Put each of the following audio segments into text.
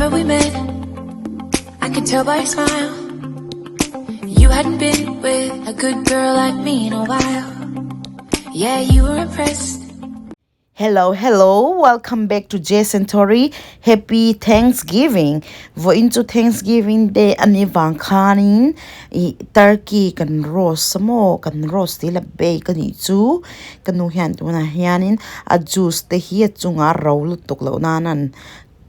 Remember we met, I could tell by your smile. You hadn't been with a good girl like me in a while. Yeah, you were impressed. Hello, welcome back to Jason Tori. Happy Thanksgiving. Vo into Thanksgiving Day ani vangkhanin turkey kan roast mo kan roast tila bay kan chu kanu hian tuna hianin a juice te hi chunga roll tuklo nanan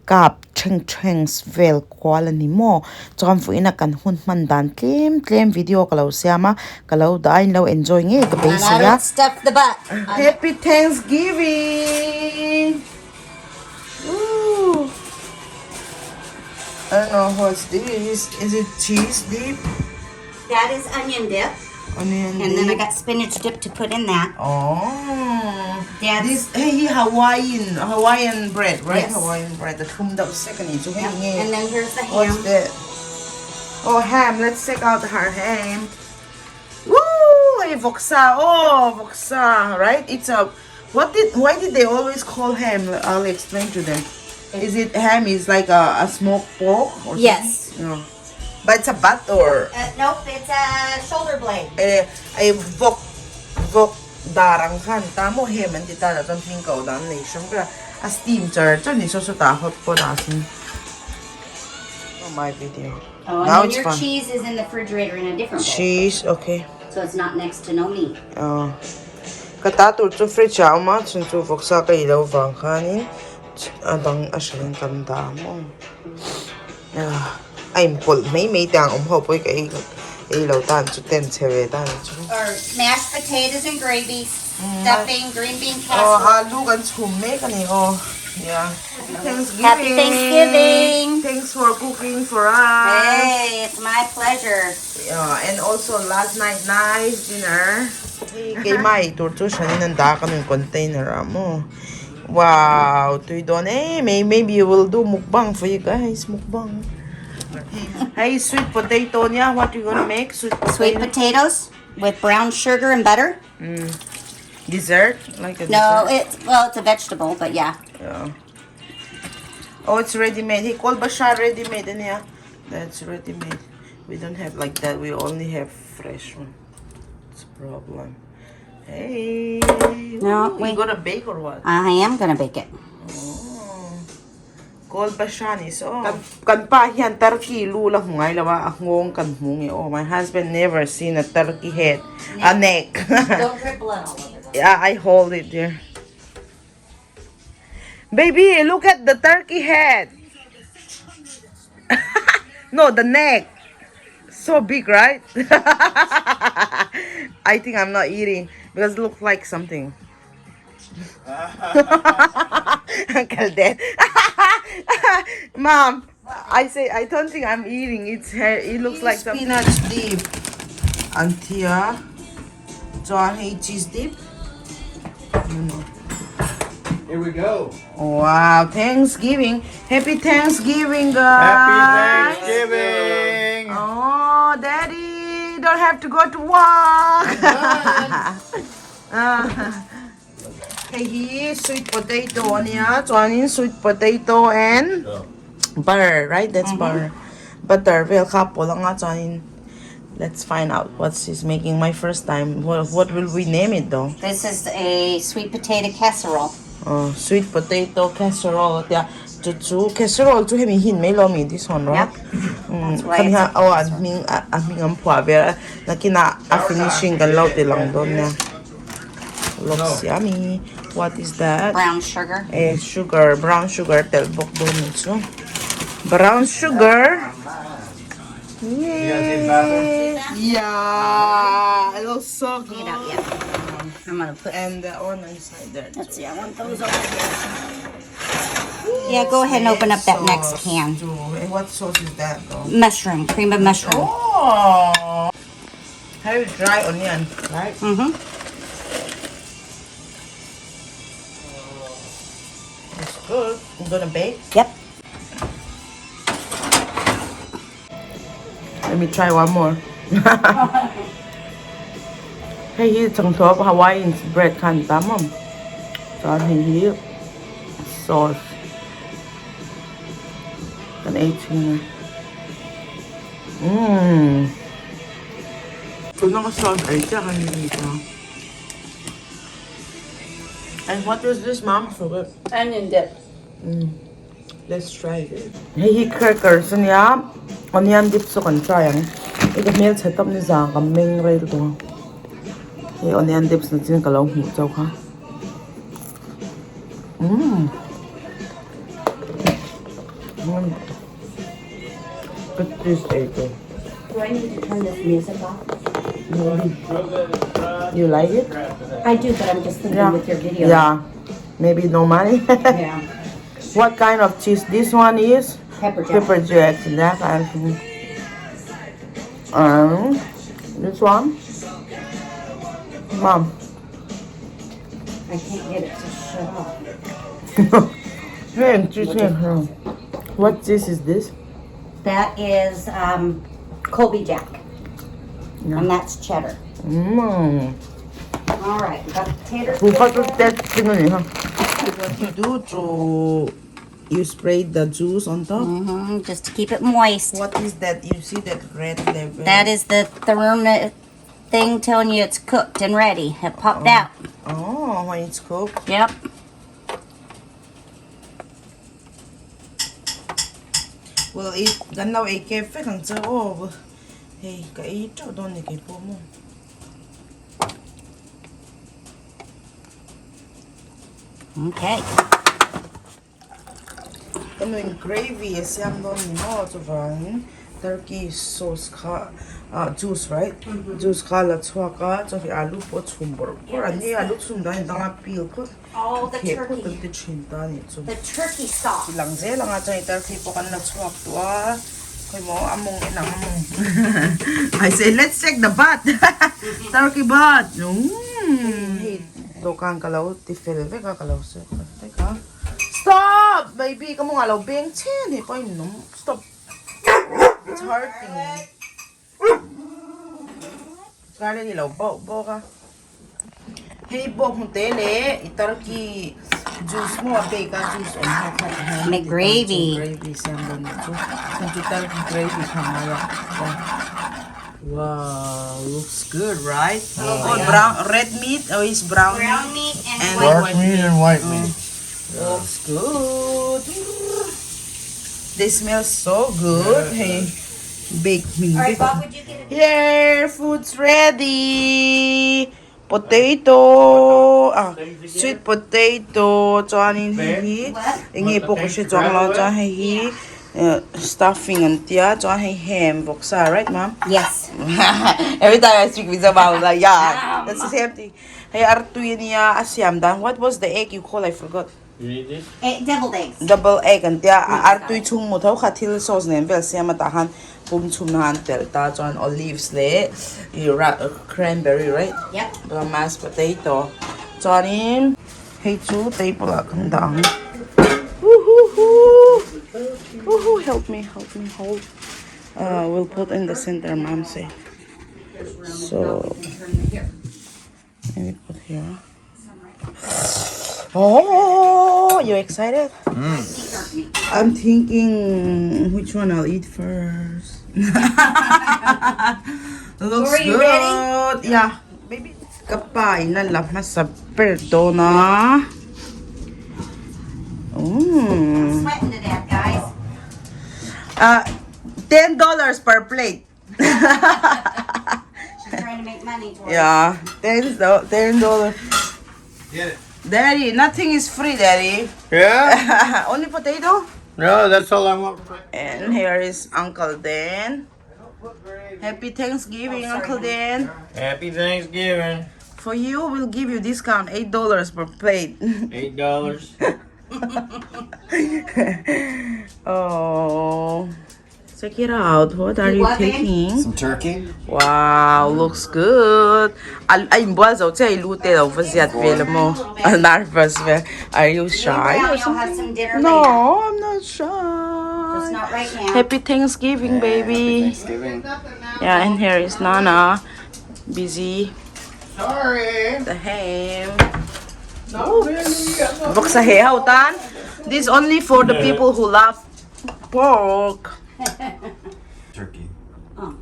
kap cheng vel quality mo chom fu ina kan hun man dan tlem video kalau siama kalau dain lo enjoy nge ka base ya Stuff the butt. Happy Thanksgiving. Ooh. I don't know what's this. Is it cheese dip? That is onion dip. Onion And then I dip? got spinach dip to put in that. Oh. That's This Hawaiian bread, right? Yes. Hawaiian bread. The thum dap second so Yep. And then here's the what's ham. that? Oh, ham. Let's check out her ham. Woo! Hey, Voxa. Oh, Voxa. Right? It's a. Why did they always call ham? I'll explain to them. Is it ham? Is like a smoked pork or something? Yes. No. But it's a butt or Nope, it's a shoulder blade. a vok darang kan tamo ham and tita da ton ping go dan nei shom ka a steam jar cho ni so ta hot po da sin. Oh, my video. Oh, and Now then it's your fun. cheese is in the refrigerator in a different bowl. Cheese, okay. So it's not next to no meat. Oh. Kata tu chu fridge ma chun chu voksa ka ilo wang khanin adang asharin kan da mo. I'm pol may tang ho poi ka ilo tan chu ten cheve tan chu. Or mashed potatoes and gravy, stuffing, green bean Oh, casserole. alu kan chume ka ni oh. Yeah. Thanksgiving. Happy Thanksgiving. Thanks for cooking for us. Hey, it's my pleasure. Yeah, and also last night nice dinner. Kay mai tur chu shanin ang da ka ng container mo. Wow, tuy don maybe you will do mukbang for you guys, mukbang. Hey, sweet potato niya, what you gonna make? Sweet Potatoes with brown sugar and butter. Dessert? Like a No, dessert? it's a vegetable, but yeah. Yeah. Oh, it's ready-made. He called Bashar ready-made. And yeah, that's ready-made. We don't have like that. We only have fresh one. It's a problem. Hey. No, you gonna bake or what? I am gonna bake it. Oh. Called Bashanis. Oh. Kan pa yan turkey lula hungay lawa ngong kan hungi. Oh, my husband never seen a turkey head. A neck. Don't drip blood all over it. Yeah, I hold it there. Baby, look at the turkey head. No, the neck. So big, right? I think I'm not eating because it looks like something. Uncle Dad. Mom, I don't think I'm eating. It looks like something. Spinach dip. Antia. John hate cheese dip. Here we go. Wow, Thanksgiving. Happy Thanksgiving, Happy guys. Thanksgiving. Oh, Daddy, don't have to go to work. Hey, here's sweet potato niya. Chuanin sweet potato and butter, right? That's butter. Butter. Well, kapo lang nga chuanin. Let's find out what she's making. My first time. What will we name it though? This is a sweet potato casserole. Oh, sweet potato casserole. Yeah, chu casserole chu hemi hin mai lo mi this one, right? Yep. That's why Kani ha it's a oh casserole. aming am phwa ver na kina a finishing kan lo te lang don na. Looks yummy. What is that? Brown sugar. Sugar, brown sugar tel bok don chu. Brown sugar. Yay. Yeah, it looks so good. Take it out, yeah. I'm gonna put. And the one inside there. Let's see. I want those over here. Yeah, go ahead and open up that next can. What sauce is that though? Mushroom, cream of mushroom. Oh! Have you dry onion, right? Mm-hmm. It's good. I'm gonna bake. Yep. Let me try one more. Hey, here's some top Hawaiian bread kan tamam. So here sauce. 18. Ito na ka 8 kanina. And what is this, Mom? Forgot. Onion dip. Let's try it. Hey, crackers niya. Onion dip so kan try ang. Ito meal setup ni Zang kaming right to. Hey, onion dips na tin kalaw hu chau ka. Good this ito. Do I need to turn this music off? You like it? I do, but I'm just thinking with your video. Yeah. Maybe no money. Yeah. What kind of cheese? This one is Pepper jack. pepper jack. That kind of thing. This one, Mom. I can't get it to shut off. Hey, cheese. What cheese is this? That is Colby Jack. Yeah. And that's cheddar. All right, we got the potatoes. What is that thing on it, huh? What you do to you spray the juice on top? Just to keep it moist. What is that? You see that red level? That is the thermometer thing telling you it's cooked and ready. It popped out. Oh, when it's cooked. Yep. Well, it ganaw ay kefe kang sa oh. Hey, kaito don ni po mo. Okay. Ano yung gravy siyam don ni mo to van turkey sauce ka juice right? Juice ka la chwa ka to fi alu po chumbor. Or ani alu chum da nga pil ko. Oh, the Ke ko turkey. te chinta ni so. The turkey sauce. Lang je lang acha turkey po kan na chwa to Koy mo among inang among. I say let's check the butt. Turkey butt. Hey, dokan kalaw ti felve ka kalaw se. Teka. Stop, baby. Kamu ngalaw beng chen. Hey, koy no. Stop. It's hurting me. Kala nilaw bo ka. Hey, bo kung tele, turkey juice mo, ka juice on hot. Make gravy. Gravy siyang ganito. Kung turkey gravy kamaya. Wow, looks good, right? Oh, brown, red meat or is brown Brown meat and Dark meat and white meat. Looks good. They smell so good. Hey, baked meat. All right, Bob, would you get it? Here, food's ready. Potato, sweet potato, cho anh hi, nghe bộ cái chuyện lo cho anh hi, stuffing and tia cho anh ham boksa, right, Mom? Yes. Every time I speak with about like, yeah, that's the same thing. Hey, Artuya niya asyam dan. What was the egg you call? I forgot. You need this? Deviled eggs. Double egg and tia Artuy chung mo thau khathil sauce nem bel siam atahan. Pum chum na han tel ta chon olives le cranberry, right? Yep. The mashed potato. Johnny, hey chu tay pula kang dang. Woohoo! Help me, hold. We'll put in the center, Mom say. So, let me put here. Oh, you excited? I'm thinking which one I'll eat first. Looks Are you good. ready? Yeah. Baby, kapain na lang sa perdona. Sweating to death, guys. $10 per plate. She's trying to make money for us. Yeah, $10. Get it. Daddy, nothing is free, Daddy. Yeah? Only potato. No, that's all I want. And here is Uncle Dan. Happy Thanksgiving, Uncle Dan. Happy Thanksgiving. For you, we'll give you discount $8 per plate. $8. Oh, check it out. What are you what, babe? taking? Some turkey? Wow, looks good. Ay, mbuaz out say lute daw faziat vele mo. Nervous ve. Are you shy Well, or you'll have something? some dinner No, later. I'm not shy. Just not right now. Happy Thanksgiving, baby. Thanksgiving. Yeah, and here is Nana. Busy. Sorry. The ham. No, man, you got no. Buksa hehautan. This only for the people who love pork. Turkey. Oh.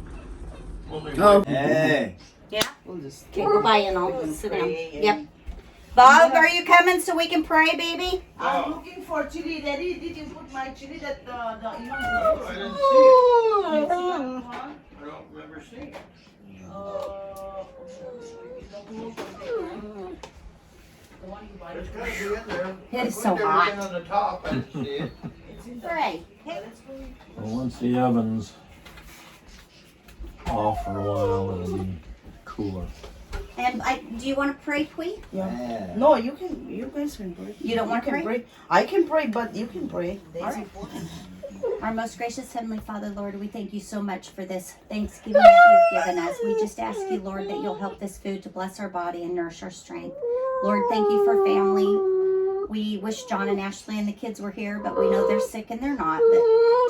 Hey. Yeah. We'll just Okay, go buy and I'll sit down. pray. Yep. Bob, are you coming so we can pray, baby? I'm looking for chili. Daddy, did you put my chili that the I didn't see it. I don't remember seeing it. It's gotta be in there. It is I so put hot. everything on the top. I didn't see it. Pray. Hey. Well, once the oven's off for a while, it'll be cooler. And do you want to pray, Pui? Yeah. No, you can. You guys can pray. You don't want to can pray? I can pray, but you can pray. All right. Our most gracious Heavenly Father, Lord, we thank you so much for this Thanksgiving that you've given us. We just ask you, Lord, that you'll help this food to bless our body and nourish our strength. Lord, thank you for family. We wish John and Ashley and the kids were here, but we know they're sick and they're not. But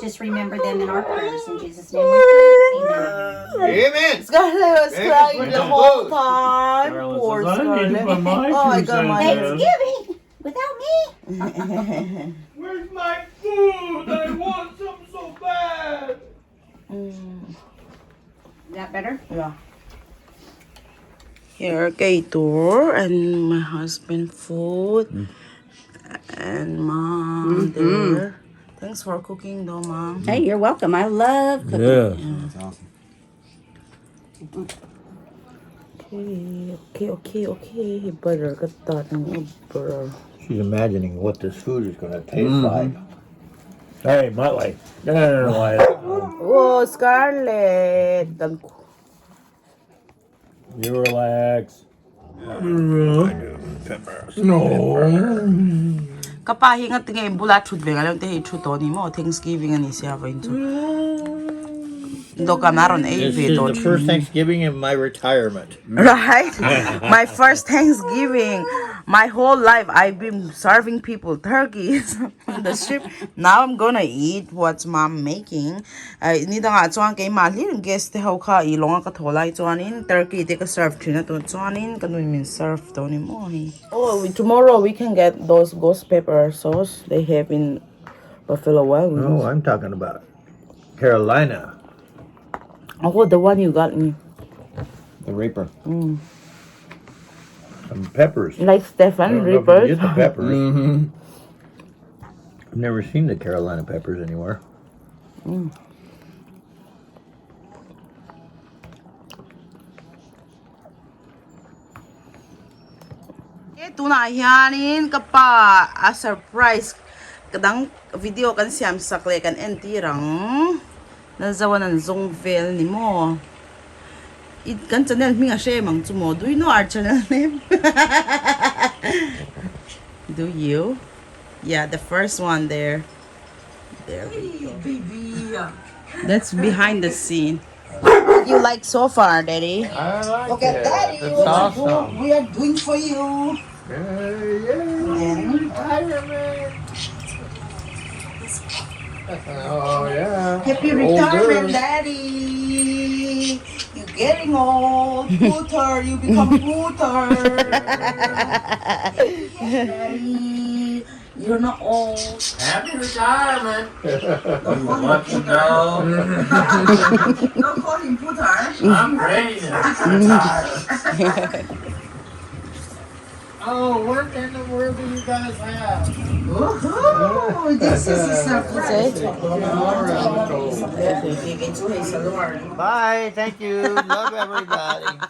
just remember them in our prayers. In Jesus' name we pray. Amen. Amen. Scarlett was Hey, crying put the some whole food. time. Scarlett Poor says, "I need to Scarlett. put my Oh, I two got my. cents in." Thanksgiving without me. Where's my food? I want some so bad. Is that better? Yeah. Here, Gator and my husband food. And mom there. Thanks for cooking though, mom. Hey, you're welcome. I love cooking. Yeah. That's awesome. Okay. Butter, got that ng butter. She's imagining what this food is going to taste like. Hey, Muttley. No. Oh, Scarlett. You relax. Kapahingat nga yung bulat chud venga lang tehi chud ni mo Thanksgiving ani siya ba into. Do ka naron This is the first Thanksgiving in my retirement. Right? My first Thanksgiving. My whole life I've been serving people turkeys on the strip. Now I'm gonna eat what's mom making. Nida nga chuan kay malin guest how ka ilong ka tholai chuanin turkey te ka serve thina to chuanin kanui min serve to ni mo hi. Oh, tomorrow we can get those ghost pepper sauce they have in Buffalo Wild Wings. No, I'm talking about Carolina. Oh, the one you got me. The Reaper. Some peppers. Like Stefan I don't know if you Reapers. get the peppers. I've never seen the Carolina peppers anywhere. Ito na hiyanin ka pa a surprise kadang video kan siyam sakle kan entirang nazawa ng Zongvel ni mo. It kan channel mi nga siya mang tumo. Do you know our channel name? Do you? Yeah, the first one there. There we go. Baby. That's behind the scene. What you like so far, Daddy? I like Look at Daddy. That's awesome. We are doing for you. Retirement. Oh, yeah. Happy retirement, Daddy. You're getting old. Pooter, you become pooter. Daddy, you're not old. Happy retirement. What you know? Don't call him pooter. I'm ready to retire. Oh, what in the world do you guys have? Woohoo! This is a surprise. Bye. Thank you. Love everybody.